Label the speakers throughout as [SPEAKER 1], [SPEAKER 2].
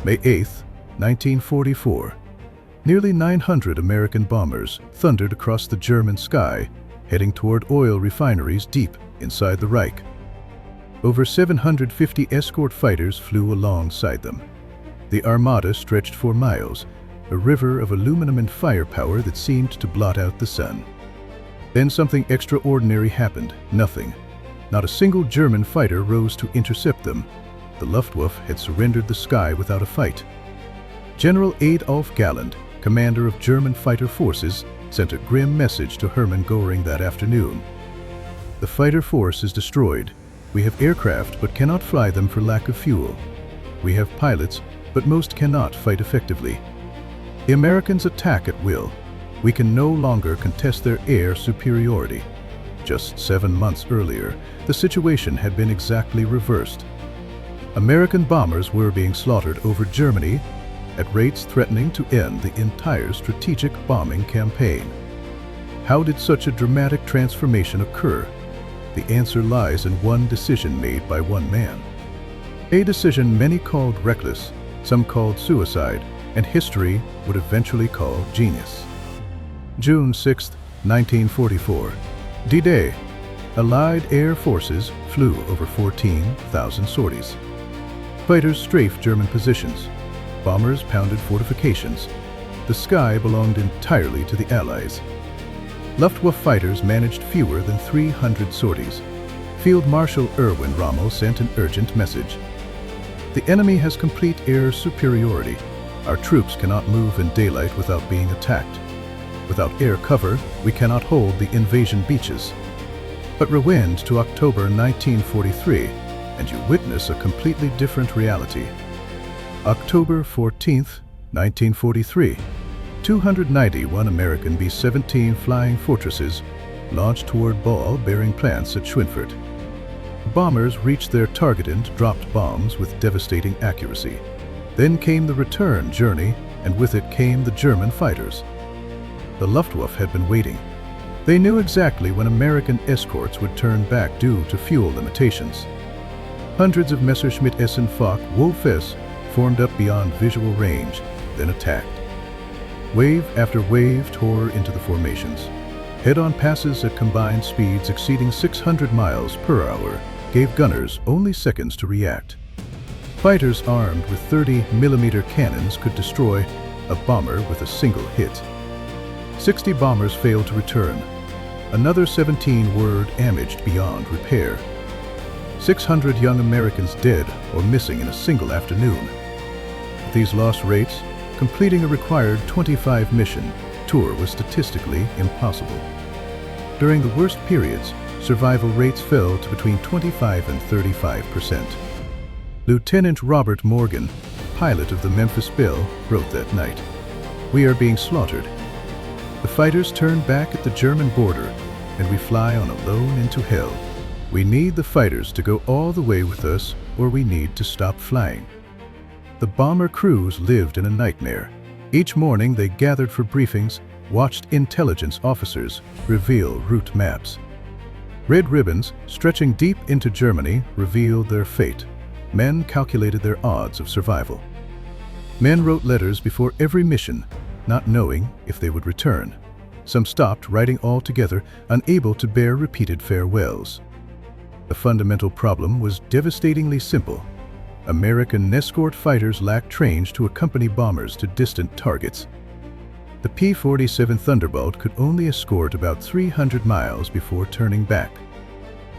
[SPEAKER 1] May 8, 1944. Nearly 900 American bombers thundered across the German sky, heading toward oil refineries deep inside the Reich. Over 750 escort fighters flew alongside them. The armada stretched for miles, a river of aluminum and firepower that seemed to blot out the sun. Then something extraordinary happened. Nothing. Not a single German fighter rose to intercept them. The Luftwaffe had surrendered the sky without a fight. General Adolf Galland, commander of German fighter forces, sent a grim message to Hermann Göring that afternoon. The fighter force is destroyed. We have aircraft but cannot fly them for lack of fuel. We have pilots, but most cannot fight effectively. The Americans attack at will. We can no longer contest their air superiority. Just 7 months earlier, the situation had been exactly reversed. American bombers were being slaughtered over Germany at rates threatening to end the entire strategic bombing campaign. How did such a dramatic transformation occur? The answer lies in one decision made by one man. A decision many called reckless, some called suicide, and history would eventually call genius. June 6, 1944. D-Day. Allied air forces flew over 14,000 sorties. Fighters strafed German positions. Bombers pounded fortifications. The sky belonged entirely to the Allies. Luftwaffe fighters managed fewer than 300 sorties. Field Marshal Erwin Rommel sent an urgent message. The enemy has complete air superiority. Our troops cannot move in daylight without being attacked. Without air cover, we cannot hold the invasion beaches. But rewind to October 1943, and you witness a completely different reality. October 14, 1943. 291 American B-17 Flying Fortresses launched toward ball-bearing plants at Schweinfurt. Bombers reached their target and dropped bombs with devastating accuracy. Then came the return journey, and with it came the German fighters. The Luftwaffe had been waiting. They knew exactly when American escorts would turn back due to fuel limitations. Hundreds of Messerschmitt Essen Foch Wolf-S formed up beyond visual range, then attacked. Wave after wave tore into the formations. Head-on passes at combined speeds exceeding 600 miles per hour gave gunners only seconds to react. Fighters armed with 30mm cannons could destroy a bomber with a single hit. 60 bombers failed to return. Another 17 were damaged beyond repair. 600 young Americans dead or missing in a single afternoon. At these loss rates, completing a required 25-mission tour was statistically impossible. During the worst periods, survival rates fell to between 25 and 35%. Lieutenant Robert Morgan, pilot of the Memphis Belle, wrote that night, "We are being slaughtered. The fighters turn back at the German border, and we fly on alone into hell. We need the fighters to go all the way with us, or we need to stop flying." The bomber crews lived in a nightmare. Each morning they gathered for briefings, watched intelligence officers reveal route maps. Red ribbons, stretching deep into Germany, revealed their fate. Men calculated their odds of survival. Men wrote letters before every mission, not knowing if they would return. Some stopped writing altogether, unable to bear repeated farewells. The fundamental problem was devastatingly simple. American escort fighters lacked trains to accompany bombers to distant targets. The P-47 Thunderbolt could only escort about 300 miles before turning back.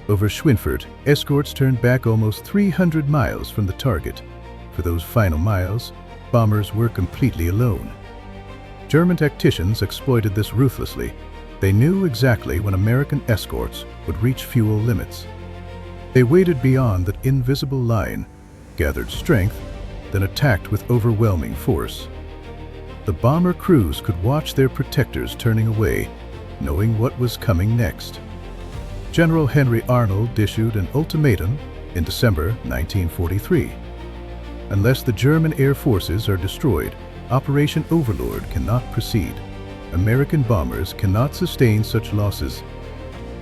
[SPEAKER 1] Over Schweinfurt, escorts turned back almost 300 miles from the target. For those final miles, bombers were completely alone. German tacticians exploited this ruthlessly. They knew exactly when American escorts would reach fuel limits. They waited beyond that invisible line, gathered strength, then attacked with overwhelming force. The bomber crews could watch their protectors turning away, knowing what was coming next. General Henry Arnold issued an ultimatum in December 1943. Unless the German air forces are destroyed, Operation Overlord cannot proceed. American bombers cannot sustain such losses.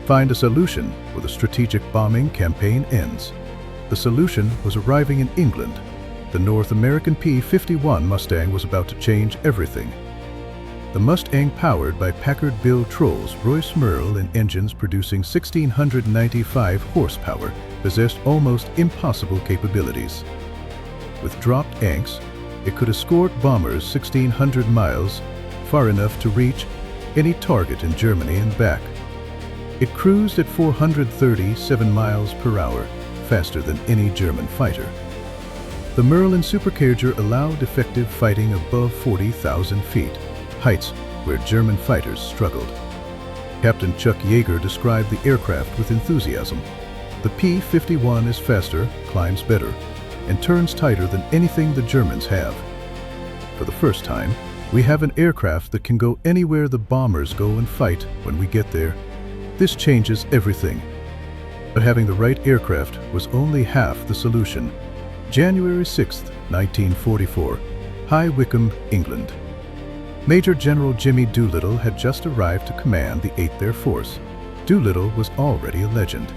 [SPEAKER 1] Find a solution or the strategic bombing campaign ends. The solution was arriving in England. The North American P-51 Mustang was about to change everything. The Mustang, powered by Packard-built Rolls-Royce Merle and engines producing 1,695 horsepower, possessed almost impossible capabilities. With dropped anchors, it could escort bombers 1,600 miles, far enough to reach any target in Germany and back. It cruised at 437 miles per hour, faster than any German fighter. The Merle and Supercarrier allowed effective fighting above 40,000 feet, heights where German fighters struggled. Captain Chuck Yeager described the aircraft with enthusiasm. The P-51 is faster, climbs better, and turns tighter than anything the Germans have. For the first time, we have an aircraft that can go anywhere the bombers go and fight when we get there. This changes everything. But having the right aircraft was only half the solution. January 6, 1944, High Wycombe, England. Major General Jimmy Doolittle had just arrived to command the 8th Air Force. Doolittle was already a legend.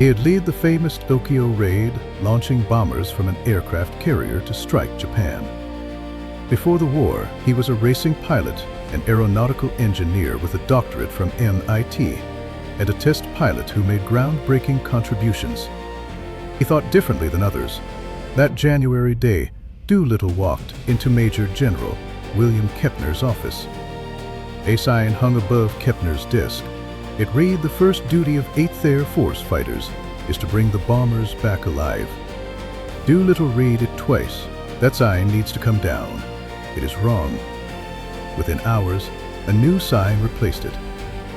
[SPEAKER 1] He had led the famous Tokyo raid, launching bombers from an aircraft carrier to strike Japan. Before the war, he was a racing pilot, an aeronautical engineer with a doctorate from MIT, and a test pilot who made groundbreaking contributions. He thought differently than others. That January day, Doolittle walked into Major General William Kepner's office. A sign hung above Kepner's desk. It read, "The first duty of 8th Air Force fighters is to bring the bombers back alive." Doolittle read it twice. "That sign needs to come down. It is wrong." Within hours, a new sign replaced it.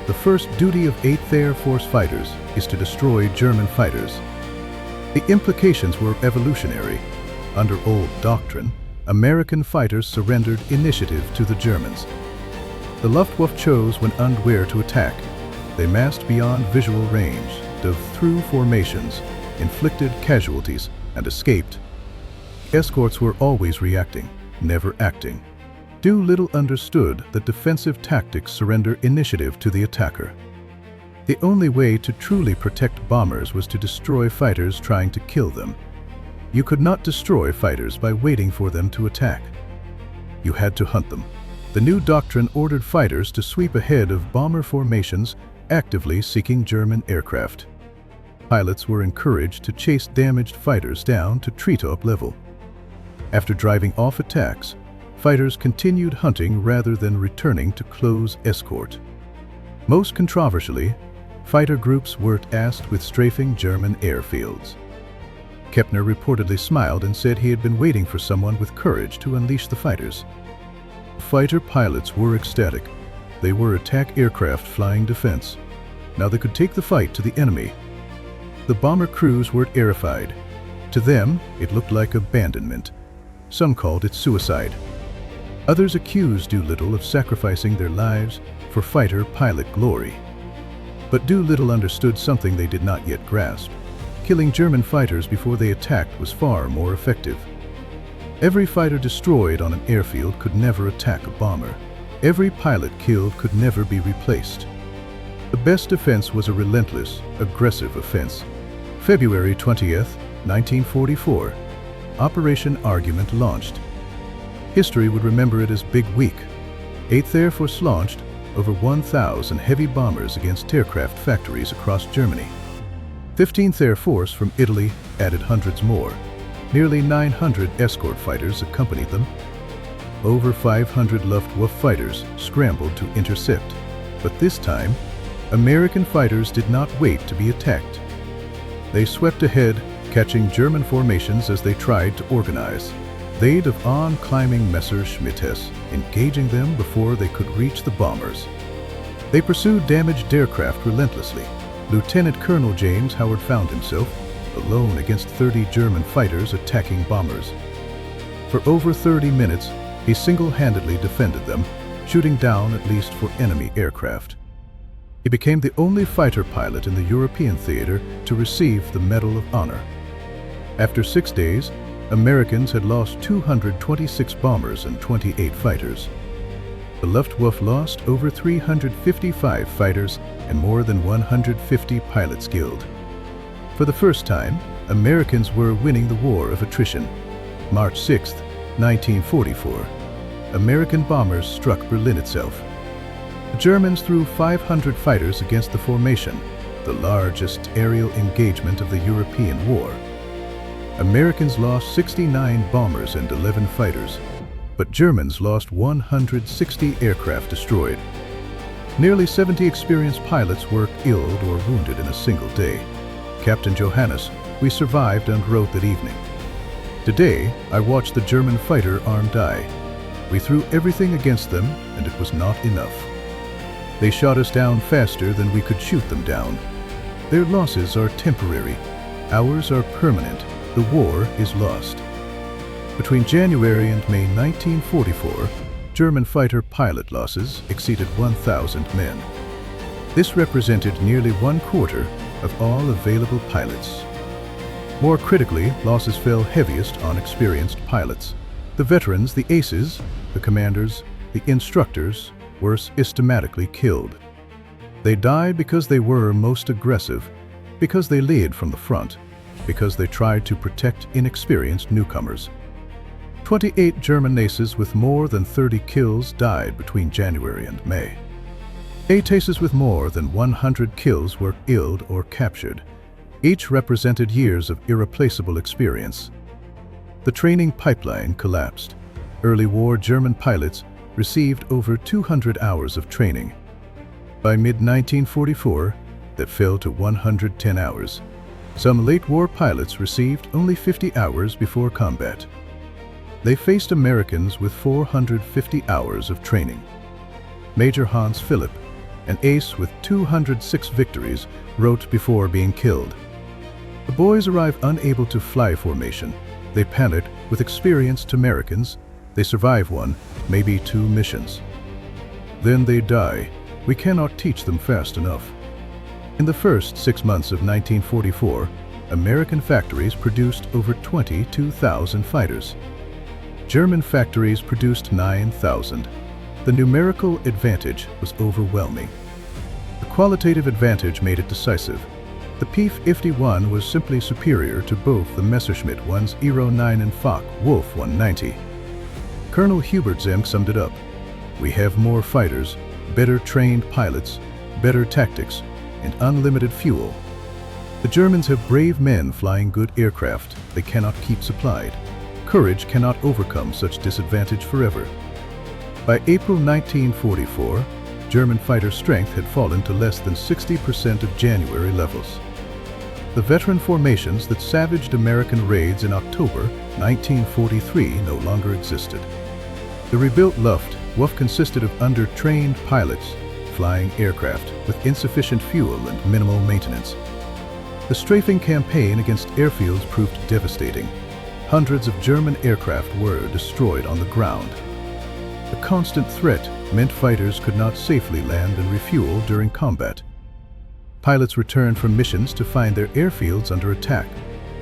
[SPEAKER 1] "The first duty of 8th Air Force fighters is to destroy German fighters." The implications were evolutionary. Under old doctrine, American fighters surrendered initiative to the Germans. The Luftwaffe chose when and where to attack. They massed beyond visual range, dove through formations, inflicted casualties, and escaped. Escorts were always reacting, never acting. Doolittle understood that defensive tactics surrender initiative to the attacker. The only way to truly protect bombers was to destroy fighters trying to kill them. You could not destroy fighters by waiting for them to attack. You had to hunt them. The new doctrine ordered fighters to sweep ahead of bomber formations, actively seeking German aircraft. Pilots were encouraged to chase damaged fighters down to treetop level. After driving off attacks, fighters continued hunting rather than returning to close escort. Most controversially, fighter groups weren't asked with strafing German airfields. Kepner reportedly smiled and said he had been waiting for someone with courage to unleash the fighters. Fighter pilots were ecstatic. They were attack aircraft flying defense. Now they could take the fight to the enemy. The bomber crews were terrified. To them, it looked like abandonment. Some called it suicide. Others accused Doolittle of sacrificing their lives for fighter-pilot glory. But Doolittle understood something they did not yet grasp. Killing German fighters before they attacked was far more effective. Every fighter destroyed on an airfield could never attack a bomber. Every pilot killed could never be replaced. The best defense was a relentless, aggressive offense. February 20th, 1944, Operation Argument launched. History would remember it as Big Week. 8th Air Force launched over 1,000 heavy bombers against aircraft factories across Germany. 15th Air Force from Italy added hundreds more. Nearly 900 escort fighters accompanied them. Over 500 Luftwaffe fighters scrambled to intercept. But this time, American fighters did not wait to be attacked. They swept ahead, catching German formations as they tried to organize. They'd of on-climbing Messerschmitts, engaging them before they could reach the bombers. They pursued damaged aircraft relentlessly. Lieutenant Colonel James Howard found himself alone against 30 German fighters attacking bombers. For over 30 minutes, he single-handedly defended them, shooting down at least 4 enemy aircraft. He became the only fighter pilot in the European theater to receive the Medal of Honor. After 6 days, Americans had lost 226 bombers and 28 fighters. The Luftwaffe lost over 355 fighters and more than 150 pilots killed. For the first time, Americans were winning the war of attrition. March 6, 1944, American bombers struck Berlin itself. The Germans threw 500 fighters against the formation, the largest aerial engagement of the European War. Americans lost 69 bombers and 11 fighters, but Germans lost 160 aircraft destroyed. Nearly 70 experienced pilots were killed or wounded in a single day. Captain Johannes, we survived and wrote that evening. Today, I watched the German fighter arm die. We threw everything against them, and it was not enough. They shot us down faster than we could shoot them down. Their losses are temporary. Ours are permanent. The war is lost. Between January and May 1944, German fighter pilot losses exceeded 1,000 men. This represented nearly 1/4 of all available pilots. More critically, losses fell heaviest on experienced pilots. The veterans, the aces, the commanders, the instructors, were systematically killed. They died because they were most aggressive, because they led from the front, because they tried to protect inexperienced newcomers. 28 German aces with more than 30 kills died between January and May. 8 aces with more than 100 kills were killed or captured. Each represented years of irreplaceable experience. The training pipeline collapsed. Early war German pilots received over 200 hours of training. By mid-1944, that fell to 110 hours. Some late war pilots received only 50 hours before combat. They faced Americans with 450 hours of training. Major Hans Philipp, an ace with 206 victories, wrote before being killed. The boys arrived unable to fly formation. They panicked with experienced Americans. They survive 1, maybe 2 missions. Then they die. We cannot teach them fast enough. In the first 6 months of 1944, American factories produced over 22,000 fighters. German factories produced 9,000. The numerical advantage was overwhelming. The qualitative advantage made it decisive. The P-51 was simply superior to both the Messerschmitt 109 and Focke-Wulf 190. Colonel Hubert Zemke summed it up. We have more fighters, better trained pilots, better tactics, and unlimited fuel. The Germans have brave men flying good aircraft they cannot keep supplied. Courage cannot overcome such disadvantage forever. By April 1944, German fighter strength had fallen to less than 60% of January levels. The veteran formations that savaged American raids in October 1943 no longer existed. The rebuilt Luftwaffe consisted of under-trained pilots flying aircraft with insufficient fuel and minimal maintenance. The strafing campaign against airfields proved devastating. Hundreds of German aircraft were destroyed on the ground. The constant threat meant fighters could not safely land and refuel during combat. Pilots returned from missions to find their airfields under attack,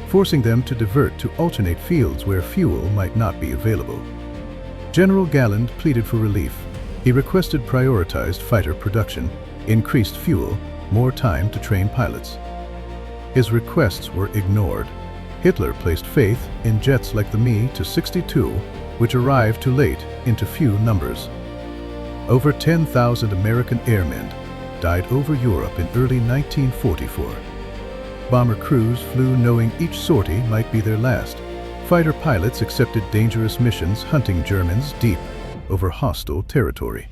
[SPEAKER 1] forcing them to divert to alternate fields where fuel might not be available. General Galland pleaded for relief. He requested prioritized fighter production, increased fuel, more time to train pilots. His requests were ignored. Hitler placed faith in jets like the Me-62, which arrived too late into few numbers. Over 10,000 American airmen died over Europe in early 1944. Bomber crews flew knowing each sortie might be their last. Fighter pilots accepted dangerous missions hunting Germans deep over hostile territory.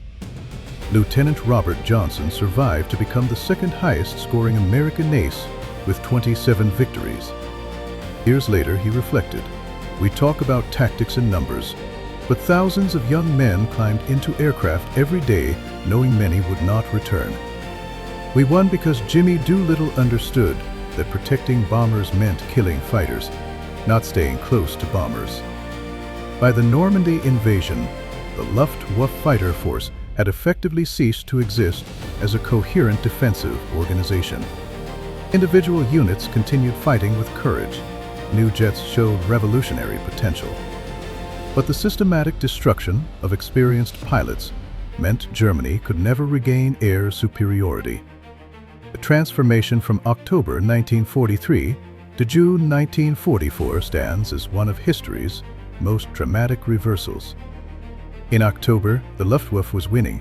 [SPEAKER 1] Lieutenant Robert Johnson survived to become the second highest scoring American ace with 27 victories. Years later, he reflected, "We talk about tactics and numbers, but thousands of young men climbed into aircraft every day knowing many would not return. We won because Jimmy Doolittle understood that protecting bombers meant killing fighters, not staying close to bombers." By the Normandy invasion, the Luftwaffe fighter force had effectively ceased to exist as a coherent defensive organization. Individual units continued fighting with courage. New jets showed revolutionary potential. But the systematic destruction of experienced pilots meant Germany could never regain air superiority. The transformation from October 1943 to June 1944 stands as one of history's most dramatic reversals. In October, the Luftwaffe was winning.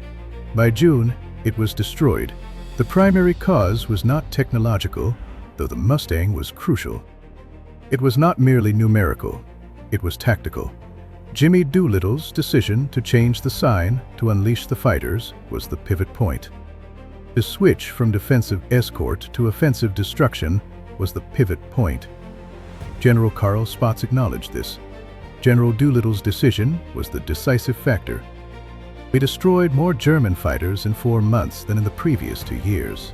[SPEAKER 1] By June, it was destroyed. The primary cause was not technological, though the Mustang was crucial. It was not merely numerical, it was tactical. Jimmy Doolittle's decision to change the sign to unleash the fighters was the pivot point. The switch from defensive escort to offensive destruction was the pivot point. General Carl Spaatz acknowledged this. General Doolittle's decision was the decisive factor. We destroyed more German fighters in 4 months than in the previous 2 years.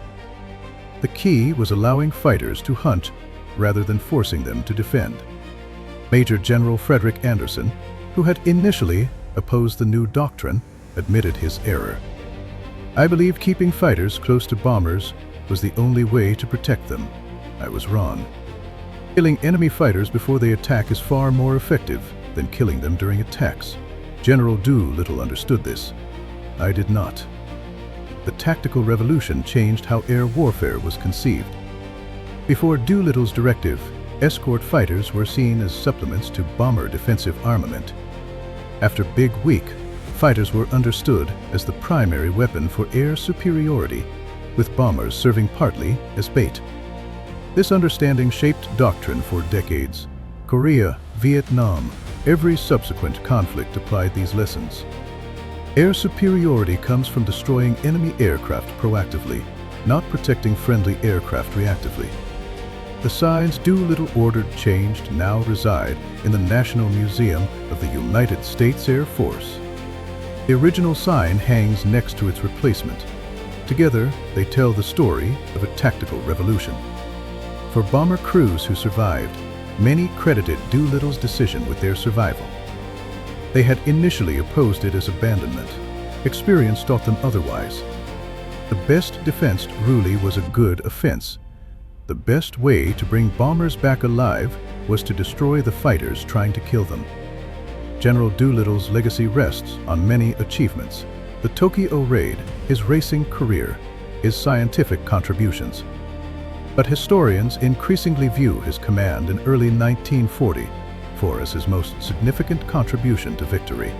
[SPEAKER 1] The key was allowing fighters to hunt rather than forcing them to defend. Major General Frederick Anderson, who had initially opposed the new doctrine, admitted his error. I believed keeping fighters close to bombers was the only way to protect them. I was wrong. Killing enemy fighters before they attack is far more effective than killing them during attacks. General Doolittle understood this. I did not. The tactical revolution changed how air warfare was conceived. Before Doolittle's directive, escort fighters were seen as supplements to bomber defensive armament. After Big Week, fighters were understood as the primary weapon for air superiority, with bombers serving partly as bait. This understanding shaped doctrine for decades. Korea, Vietnam, every subsequent conflict applied these lessons. Air superiority comes from destroying enemy aircraft proactively, not protecting friendly aircraft reactively. The signs Doolittle ordered changed now reside in the National Museum of the United States Air Force. The original sign hangs next to its replacement. Together, they tell the story of a tactical revolution. For bomber crews who survived, many credited Doolittle's decision with their survival. They had initially opposed it as abandonment. Experience taught them otherwise. The best defense truly was a good offense. The best way to bring bombers back alive was to destroy the fighters trying to kill them. General Doolittle's legacy rests on many achievements: the Tokyo raid, his racing career, his scientific contributions. But historians increasingly view his command in early 1944 as his most significant contribution to victory.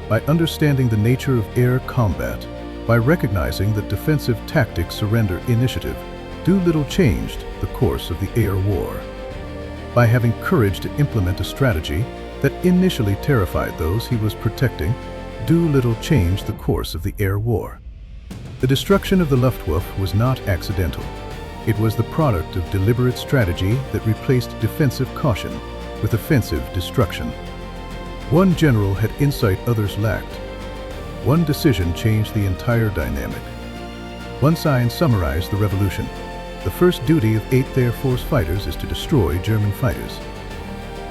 [SPEAKER 1] By understanding the nature of air combat, by recognizing that defensive tactics surrender initiative, Doolittle changed the course of the air war. By having courage to implement a strategy that initially terrified those he was protecting, Doolittle changed the course of the air war. The destruction of the Luftwaffe was not accidental. It was the product of deliberate strategy that replaced defensive caution with offensive destruction. One general had insight others lacked. One decision changed the entire dynamic. One sign summarized the revolution. The first duty of 8th Air Force fighters is to destroy German fighters.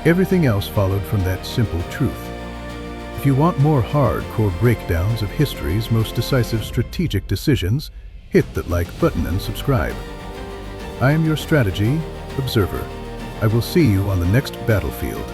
[SPEAKER 1] Everything else followed from that simple truth. If you want more hardcore breakdowns of history's most decisive strategic decisions, hit that like button and subscribe. I am your strategy observer. I will see you on the next battlefield.